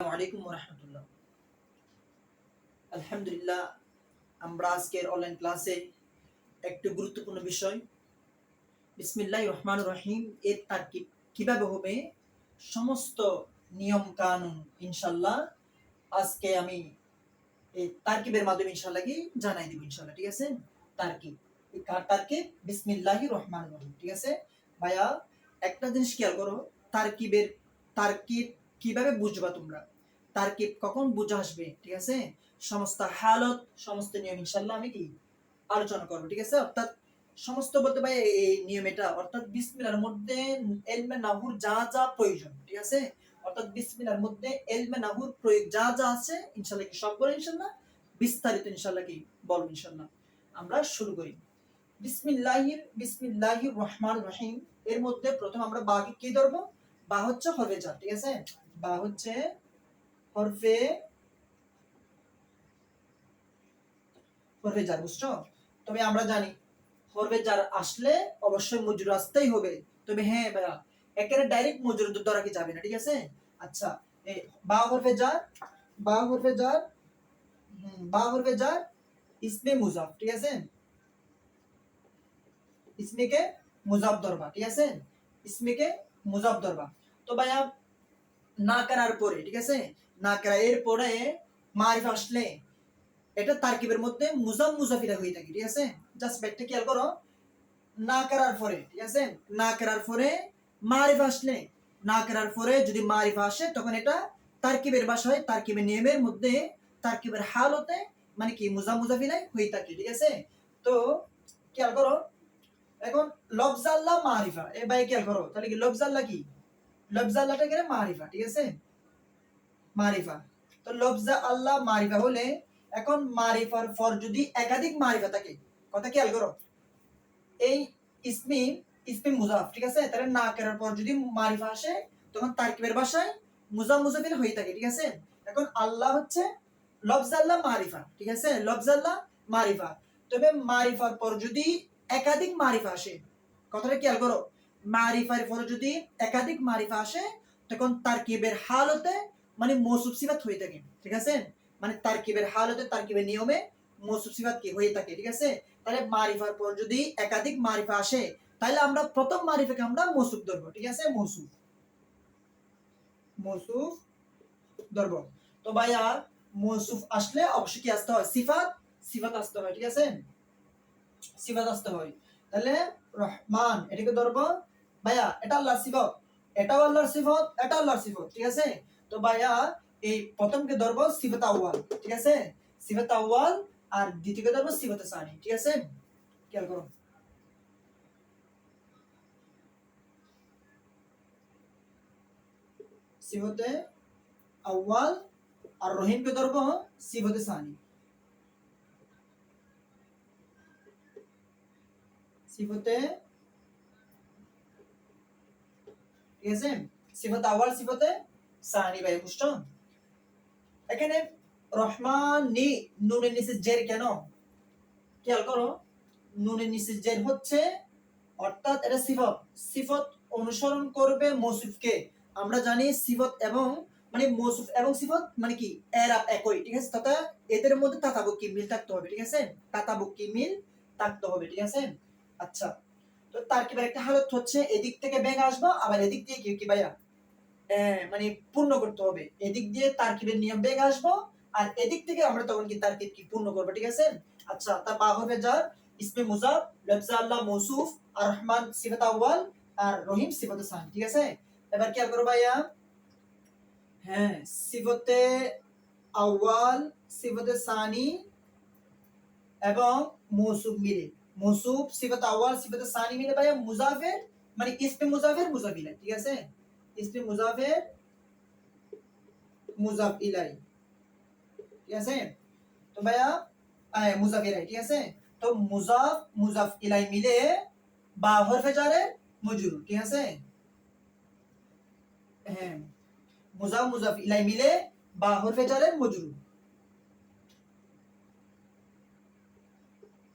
আসসালামু আলাইকুম ওয়া রাহমাতুল্লাহ। আলহামদুলিল্লাহ, আমরা আজকের অনলাইন ক্লাসে একটি গুরুত্বপূর্ণ বিষয় বিসমিল্লাহির রহমানির রহিম এর তারকিব কিভাবে হবে, সমস্ত নিয়ম কানুন ইনশাআল্লাহ আজকে আমি এই তারকিবের মাধ্যমে ইনশাআল্লাহ কি জানাই দিব ইনশাআল্লাহ। ঠিক আছে? তারকিব, এই তারকিব বিসমিল্লাহির রহমানির রহিম। ঠিক আছে ভাইয়া, একটা জিনিস খেয়াল করো, তারকিবের তারকিব কিভাবে বুঝবা তোমরা, তারকিব কখন বুঝে আসবে। ঠিক আছে? সমস্ত হালত, সমস্ত নিয়ম ইনশাআল্লাহ আমি কি আলোচনা করব। ঠিক আছে? অর্থাৎ সমস্ত বলতে ভাই এই নিয়ম এটা, অর্থাৎ বিসমিল্লাহর মধ্যে ইলমে নাহুর যা যা প্রয়োজন। ঠিক আছে? অর্থাৎ বিসমিল্লাহর মধ্যে ইলমে নাহুর প্রয়োগ যা যা আছে ইনশাআল্লাহ কি সবগুলো ইনশাআল্লাহ বিস্তারিত ইনশাআল্লাহ কি বলব ইনশাআল্লাহ। আমরা শুরু করি। বিসমিল্লাহির রহমানির রহিম এর মধ্যে প্রথম আমরা বাকে কি ধরব? বা হচ্ছে হরফে জার। ঠিক আছে? বা হচ্ছে হরফে হরফে জার, বুঝছো? তবে আমরা জানি হরফে জার আসলে অবশ্যই মজরুর আসতেই হবে। তবে হ্যাঁ ভাইয়া, একেবারে ডাইরেক্ট মজরুর ধরা কি যাবে না। ঠিক আছে? আচ্ছা, এই বা হরফে জার, বা হরফে জার, বা হরফে জার ইসমে মুজাফ। ঠিক আছে? ইসমিকে মুজাফ ধরবা। ঠিক আছে? ইসমিকে মুজাফ ধরবা। তো ভাইয়া না করার পরে, ঠিক আছে, না করা এর পরে মারিফ আসলে এটা তারকিবের মধ্যে মুজাফ মুজাফিরা হয়ে থাকে। ঠিক আছে? জাস্ট ব্যাকটা খেয়াল করো, না করার পরে, ঠিক আছে, না করার পরে মারিফ আসলে, না করার পরে যদি মারিফ আসে তখন এটা তারকিবের ভাষায় তারকিবের নিয়মের মধ্যে তারকিবের হালতে মানে কি মুজাফ মুজাফিরাই হয়ে থাকে। ঠিক আছে? তো খেয়াল করো, এখন লফজাল্লাহ মারিফা, এ ভাই খেয়াল করো, তাহলে কি লফজাল্লাহ কি? লফজাল্লাহটা কি মারিফা। ঠিক আছে? মারিফা। তো লফজা আল্লাহ মারিফা হলে এখন মারিফার পর যদি একাধিক মারিফা থাকে, কথা খেয়াল করো, এই ইসমি ইসমি মুজাফ। ঠিক আছে? তাহলে না করার পর যদি মারিফা আসে তখন তারকিবের ভাষায় মুজাফ মুজাফির হয়ে থাকে। ঠিক আছে? এখন আল্লাহ হচ্ছে লফজাল্লাহ মারিফা। ঠিক আছে? লফজাল্লাহ মারিফা। তবে মারিফার পর যদি একাধিক মারিফা আসে, কথাটা খেয়াল করো, মারিফার পর যদি একাধিক মারিফা আসে তখন তারকিবের হালতে মানে মৌসুফ সিফাত হয়ে থাকে। ঠিক আছে? মানে তারকিবের হালতে তারকিবের নিয়মে মৌসুফ সিফাত কি হয়ে থাকে। ঠিক আছে? তাহলে মারিফার পর যদি একাধিক মারিফা আসে তাহলে আমরা প্রথম মারিফাকে আমরা মৌসুফ ধরব। ঠিক আছে? মৌসুফ, মৌসুফ ধরব। তো ভাইয়া মৌসুফ আসলে অবশ্যই কি আসতে হয়? সিফাত, সিফাত আসতে হয়। ঠিক আছে? সিফাত আসতে হয়। তাহলে রহমান এটাকে ধরব। ভাইয়া এটা আল্লাহর সিফাত, এটাও আল্লাহর সিফাত, এটা আল্লাহর সিফাত। ঠিক আছে? তো ভাইয়া এই প্রথমকে ধরব সিফাত আউয়াল। ঠিক আছে? সিফাত আউয়াল, আর দ্বিতীয়কে ধরব সিফাত সানি। ঠিক আছে? খেয়াল করো, সিফতে আউয়াল আর রহিমকে ধরব সিফতে সানি। সিফতে, ঠিক আছে, সিফত আউয়াল সিফতে সানি। ভাই বুঝছো? এখানে রহমান নি নুনের নিচে জের কেন? খেয়াল করো, নুনের নিচে জের হচ্ছে অর্থাৎ এটা সিফত, সিফত অনুসরণ করবে মৌসুফকে। আমরা জানি সিফত এবং মানে মৌসুফ এবং সিফত মানে কি এরা একই। ঠিক আছে? তথা এদের মধ্যে তাতাবুকি মিল থাকতে হবে। ঠিক আছে? তাতাবুকি মিল থাকতে হবে। ঠিক আছে? আচ্ছা, তো তারকিবের একটা হালত হচ্ছে এদিক থেকে বেগ আসবো, আবার এদিক দিয়ে কি কি ভাইয়া মানে পূর্ণ করতে হবে। এদিক দিয়ে তারকিবের নিয়ম বেগ আসবো, আর এদিক থেকে আমরা তখন কি তারকিব কি পূর্ণ করবো। ঠিক আছে? আচ্ছা, তা বা হবে যার ইসমে মুজাফ, লফজা আল্লাহ মৌসুফ, আর রহমান সিফাত আউয়াল, আর রহিম সিফাত সানি। ঠিক আছে? এবার কি করবো ভাইয়া? হ্যাঁ, সিফতে আউয়াল, সিফতে সানি এবং মৌসুফ মিলে, মৌসুফ সিফাত আউয়াল সিফাত সানি মিলে ভাইয়া মুজাফের মানে ইসমে মুজাফের মুজাফ ইলাই। ঠিক আছে? ইসমে মুজাফের মুজাফ ইলাই। ঠিক আছে? তো ভাইয়া মুজাফ ইলাই। ঠিক আছে? তো মুজাফ মুজাফ ইলাই মিলে বা হরফে জারে মজরুর। ঠিক আছে? হ্যাঁ, মুজাফ মুজাফ ইলাই মিলে বা হরফে জারে মজরুর।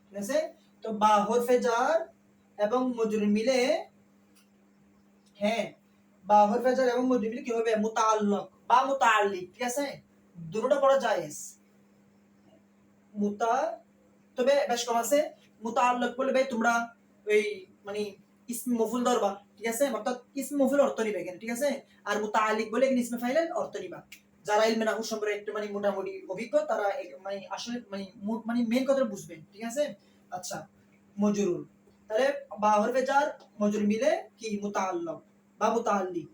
ঠিক আছে? তো বা হরফে জার এবং মজরুর মিলে, হ্যাঁ, বা হরফে জার এবং মজরুর মিলে কি হবে? মুতাআল্লাক, বা মুতাআল্লিক, ঠিক আছে, দুটোটা পড়া জায়েজ। মুতা, তবে বেশ কম আছে। মুতাআল্লিক বলে ভাই তোমরা ওই মানে ইসমে মফুল ধরবা, ঠিক আছে, অর্থাৎ ইসমে মফুল অর্থ নিবে এখানে, ঠিক আছে। আর মুতাআল্লিক বলে এখানে ইসমে ফাইলের অর্থ নিবা। যারা ইলমে নাহু সম্পর্কে একটু মানে মোটামুটি অভিজ্ঞ তারা মানে আসলে মানে মেইন কথা বুঝবেন, ঠিক আছে। আচ্ছা, মজরুর, তাহলে বা হরফে জার মজরুর মিলে কি মুতাআল্লিক বা মুতাআল্লিক,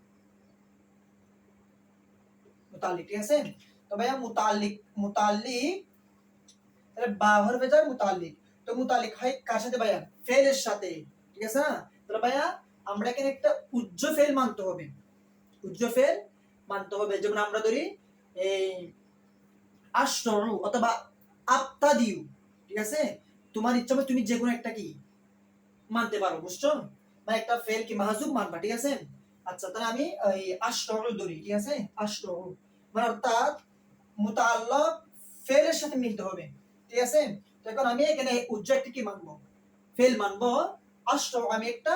মুতাআল্লিক, ঠিক আছে। তো ভাইয়া মুতাআল্লিক, মুতাআল্লিক, তাহলে বা হরফে জার মুতাআল্লিক। তো মুতাআল্লিক হয় কার সাথে ভাইয়া? ফেলের সাথে, ঠিক আছে না? তাহলে ভাইয়া আমরা এখানে একটা উজ্জ ফেল মানতে হবে, উজ্জ ফেল মানতে হবে। যেমন আমরা ধরি এই আশরু অথবা আবতাদিউ, ঠিক আছে। তোমার ইচ্ছা হবে তুমি যে কোনো একটা কি মানতে পারো, বুঝছো? মানে একটা ফেল কি মাহজুব মানবা, ঠিক আছে। আচ্ছা, তাহলে আমি এই আশরু ধরি, ঠিক আছে, আশরু মানে অর্থাৎ মুতাআল্লিক ফেলের সাথে মিলতে হবে, ঠিক আছে। তো এখন আমি এখানে উজ্জ একটা কি মানবো? ফেল মানবো। আশরু আমি একটা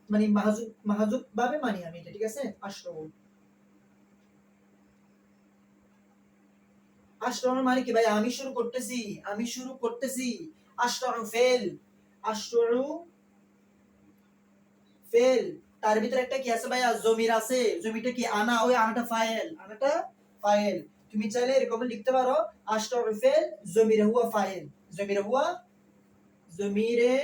মানে মাহজুব, মাহজুব ভাবে মানি আমি এটা, ঠিক আছে। আশরু, আশরাউর মানে কি ভাই? আমি শুরু করতেছি, আমি শুরু করতেছি। আশরাউ ফেল, আশরাউ ফেল, তার ভিতরে একটা কি আছে ভাইয়া? জমির আছে। জমিটা কি? আনা, ওই আনাটা ফাইল, আনাটা ফাইল। তুমি চাইলে এরকম লিখতে পারো আশরাউ ফেল জমিরে হুয়া ফাইল, জমিরে হুয়া, জমিরে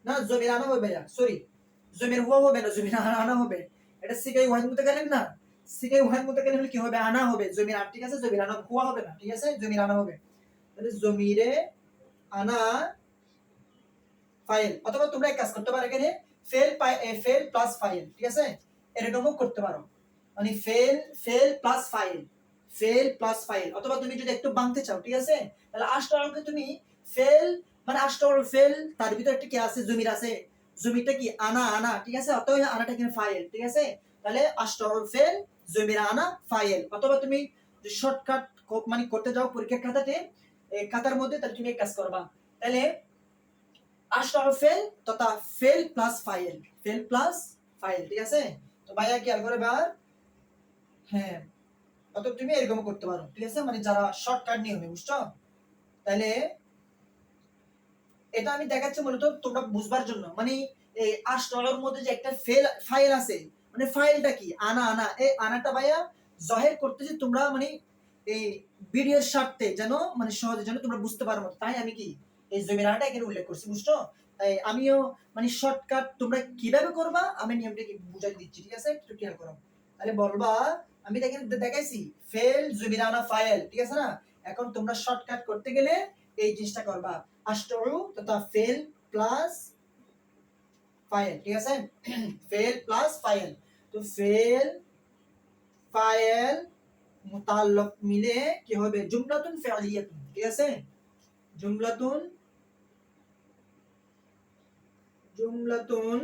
না জমির আনা হবে ভাইয়া, সরি, জমির হুয়া হবে না, জমির আনা হবে। এটা সিকাই ওয়াহিদ মুতাকাল্লিম না, সিকাই ওয়াহিদ মুতাকাল্লিম হলে কি হবে? আনা হবে, জমির আনা, ঠিক আছে, জমির আনা হুয়া হবে না, ঠিক আছে, জমির আনা হবে। তাহলে জমিরে আনা ফাইল, অথবা তোমরা এক কাজ করতে পারো এখানে ফেল ফেল প্লাস ফাইল, ঠিক আছে, এরকমও করতে পারো। মানে fail, fail plus file, fail plus file. অথবা তুমি যদি একটু ভাঙতে চাও, ঠিক আছে, তাহলে আশরাউকে তুমি ফেল মানে আশরাউ ফেল, তার ভিতরে একটা কি আছে? জমির আছে। জমিটা কি? আনা, আনা, ঠিক আছে, অথবা আনাটা কি? ফাইল, ঠিক আছে। তাহলে আশরাউ ফেল জমির আনা ফাইল। অথবা তুমি শর্টকাট মানে করতে যাও পরীক্ষার খাতাতে, খাতার মধ্যে, তাহলে তুমি এক কাজ করবা, তাহলে আশরাউ ফেল তথা fail plus file, fail plus file, ঠিক আছে। তো ভাইয়া কি আর করে বার, হ্যাঁ, অতএব তুমি এরকম করতে পারো, ঠিক আছে, মানে যারা শর্টকাট নিয়মে, বুঝছো? তাহলে এটা আমি দেখাচ্ছি মূলত তোমরা বুঝবার জন্য। মানে এই আশরাউর মধ্যে যে একটা ফেল ফাইল আছে, মানে ফাইলটা কি? আনা, আনা, এই আনাটা ভাইয়া জাহির করতেছি তোমরা মানে এই ভিডিওর স্বার্থে যেন মানে সহজে যেন তোমরা বুঝতে পারো, তাই আমি কি এই জমির আনাটা এখানে উল্লেখ করছি, বুঝছো? তাই আমিও মানে শর্টকাট তোমরা কিভাবে করবা আমি নিয়মটা কি বুঝাই দিচ্ছি, ঠিক আছে, একটু খেয়াল করো। তাহলে বলবা, আমি দেখেন দেখাইছি ফেল জমির আনা ফাইল, ঠিক আছে না? এখন তোমরা শর্টকাট করতে গেলে এই জিনিসটা করবা, আশরাউ তথা ফেল প্লাস ফাইল, ঠিক আছে। ফেল প্লাস ফাইল, তো ফেল ফাইল মুতাআল্লিক মিলে কি হবে? জুমলাতুন ফি'লিয়াতুন, ঠিক আছে, জুমলাতুন, জুমলাতুন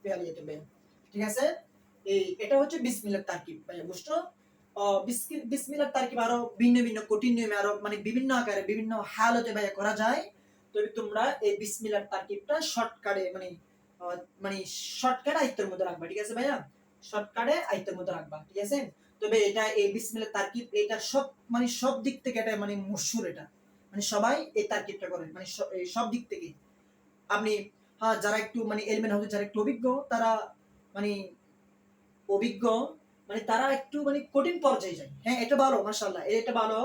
ফি'লিয়াতুন, ঠিক আছে। এই এটা হচ্ছে বিসমিল্লাহ তারকিব ভাই, বুঝছো? বিসমিল্লাহ তারকিব আরো ভিন্ন ভিন্ন কঠিন নিয়মে আরো মানে বিভিন্ন আকারে বিভিন্ন হালতে ভাই করা যায়। তবে তোমরা এই বিসমিল্লাহ তারকিবটা শর্টকাটে মানে মানে শর্টকাট আয়ত্তের মধ্যে রাখবা, ঠিক আছে ভাইয়া, শর্টকাটে আয়ত্তের মধ্যে রাখবা, ঠিক আছে। তবে এটা এই বিসমিল্লাহ তারকিব এটা সব মানে সব দিক থেকে এটা মানে মশহুর, এটা মানে সবাই এই তারকিবটা করে মানে সব দিক থেকে। আপনি হ্যাঁ, যারা একটু মানে এলমেন হতে যারা একটু অভিজ্ঞ তারা মানে অভিজ্ঞ মানে তারা একটু মানে কঠিন পর্যায়ে যায়, হ্যাঁ, এটা ভালো, মাশাআল্লাহ, এটা ভালো।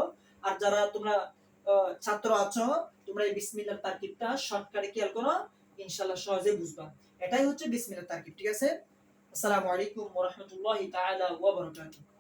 আর যারা তোমরা ছাত্র আছো, তোমরা এই বিসমিল্লাহ তারকিবটা শর্টকাটে খেয়াল করো, ইনশাআল্লাহ সহজে বুঝবা। এটাই হচ্ছে বিসমিল্লাহ তারকিব, ঠিক আছে। আসসালামু আলাইকুম ওয়া রাহমাতুল্লাহি তাআলা ওয়া বারাকাতুহু।